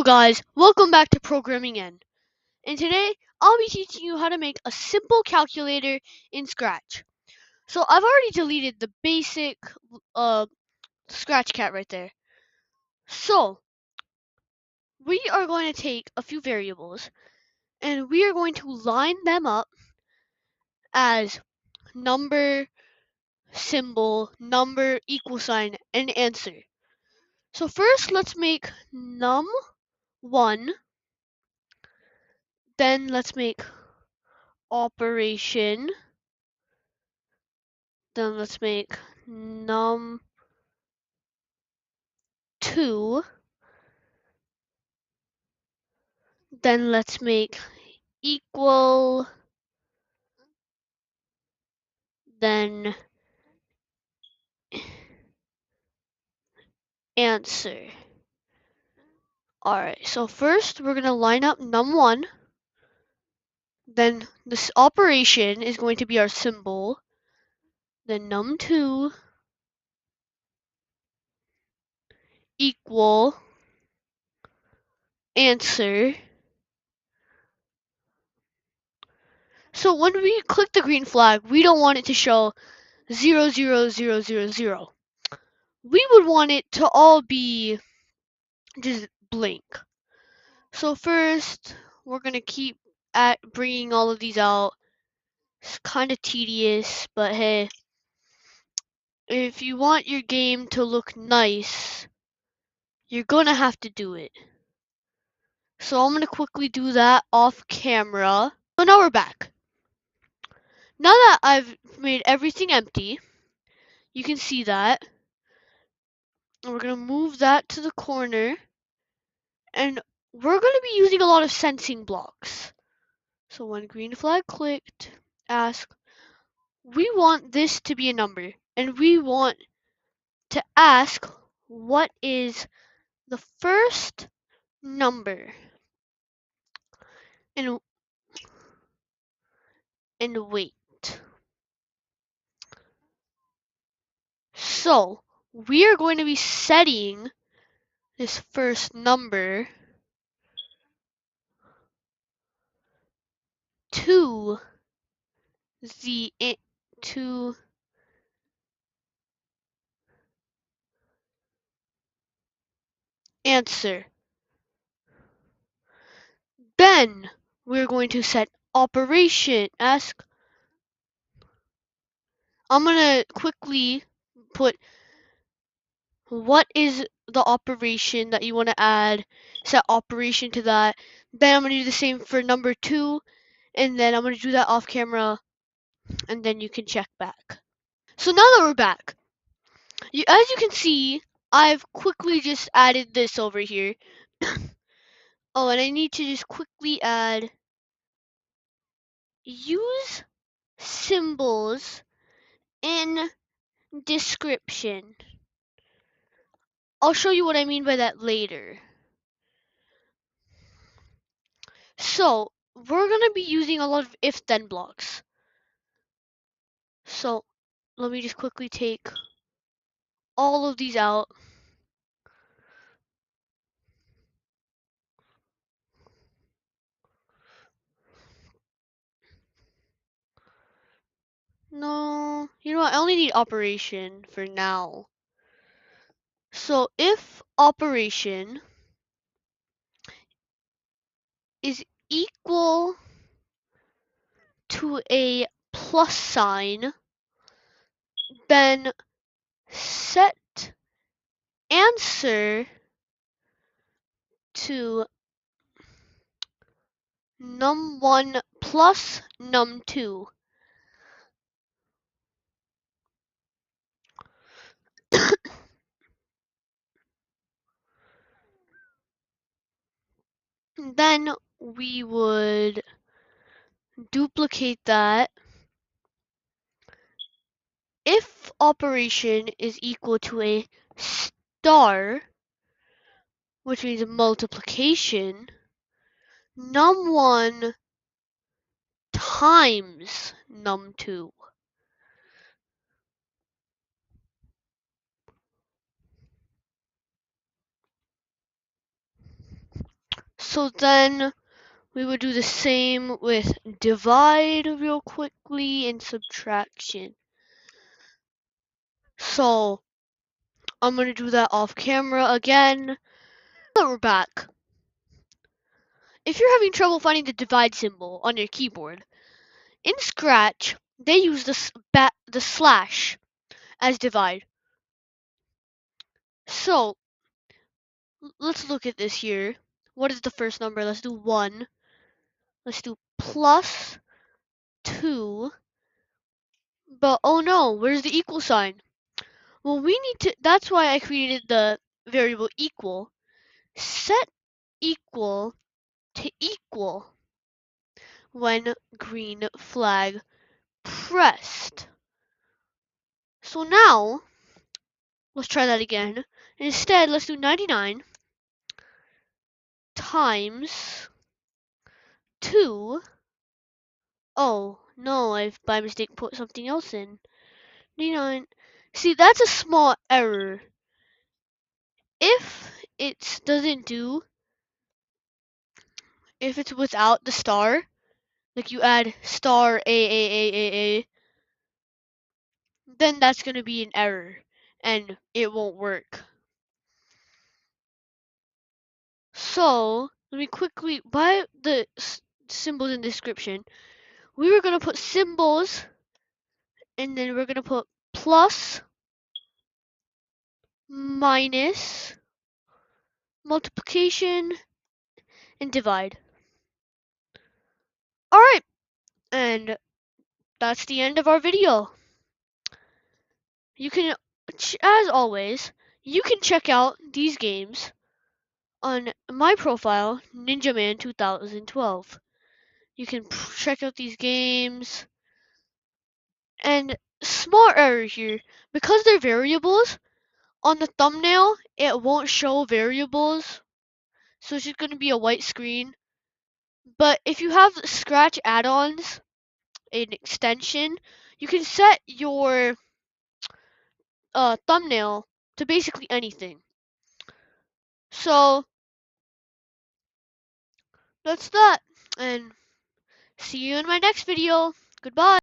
Hello guys, welcome back to Programming N. And today I'll be teaching you how to make a simple calculator in Scratch. So I've already deleted the basic Scratch cat right there. So we are going to take a few variables and we are going to line them up as number, symbol, number, equal sign, and answer. So first let's make num1, then let's make operation. Then let's make num2. Then let's make equal. Then answer. Alright, so first we're going to line up num1. Then this operation is going to be our symbol. Then num2 equal answer. So when we click the green flag, we don't want it to show 0, 0, 0, 0, 0. We would want it to all be just blank. So first, we're gonna keep at bringing all of these out. It's kind of tedious, but hey, if you want your game to look nice, you're gonna have to do it. So I'm gonna quickly do that off camera. So now we're back. Now that I've made everything empty, you can see that. And we're gonna move that to the corner. And we're gonna be using a lot of sensing blocks. So when green flag clicked, ask, we want this to be a number, and we want to ask what is the first number, and wait. So we are going to be setting this first number to the to answer. Then we're going to set operation. Ask. I'm gonna quickly put what is the operation that you want to add, set operation to that. Then I'm going to do the same for number 2, and then I'm going to do that off camera, and then you can check back. So now that we're back, as you can see, I've quickly just added this over here. Oh, and I need to just quickly add use symbols in description. I'll show you what I mean by that later. So we're going to be using a lot of if-then blocks. So let me just quickly take all of these out. No, you know what? I only need operation for now. So if operation is equal to a plus sign, then set answer to num1 plus num2. Then we would duplicate that. If operation is equal to a star, which means multiplication, num1 times num2. So then we would do the same with divide real quickly and subtraction. So I'm going to do that off camera again. Now that we're back. If you're having trouble finding the divide symbol on your keyboard, in Scratch, they use the slash as divide. So let's look at this here. What is the first number? Let's do 1. Let's do plus 2. But oh no, where's the equal sign? Well, we need to, that's why I created the variable equal. Set equal to equal when green flag pressed. So now, let's try that again. Instead, let's do 99 times 2. Oh, no, I've by mistake put something else in. 99. See, that's a small error. If it doesn't do, if it's without the star, like you add star A, then that's going to be an error and it won't work. So, let me quickly, by the symbols in the description, we were going to put symbols and then we're going to put plus, minus, multiplication, and divide. Alright, and that's the end of our video. You can, as always, you can check out these games on my profile, NinjaMan 2012. You can check out these games. And small error here, because they're variables, on the thumbnail, it won't show variables. So it's just going to be a white screen. But if you have Scratch add-ons, an extension, you can set your thumbnail to basically anything. So that's that. And see you in my next video. Goodbye.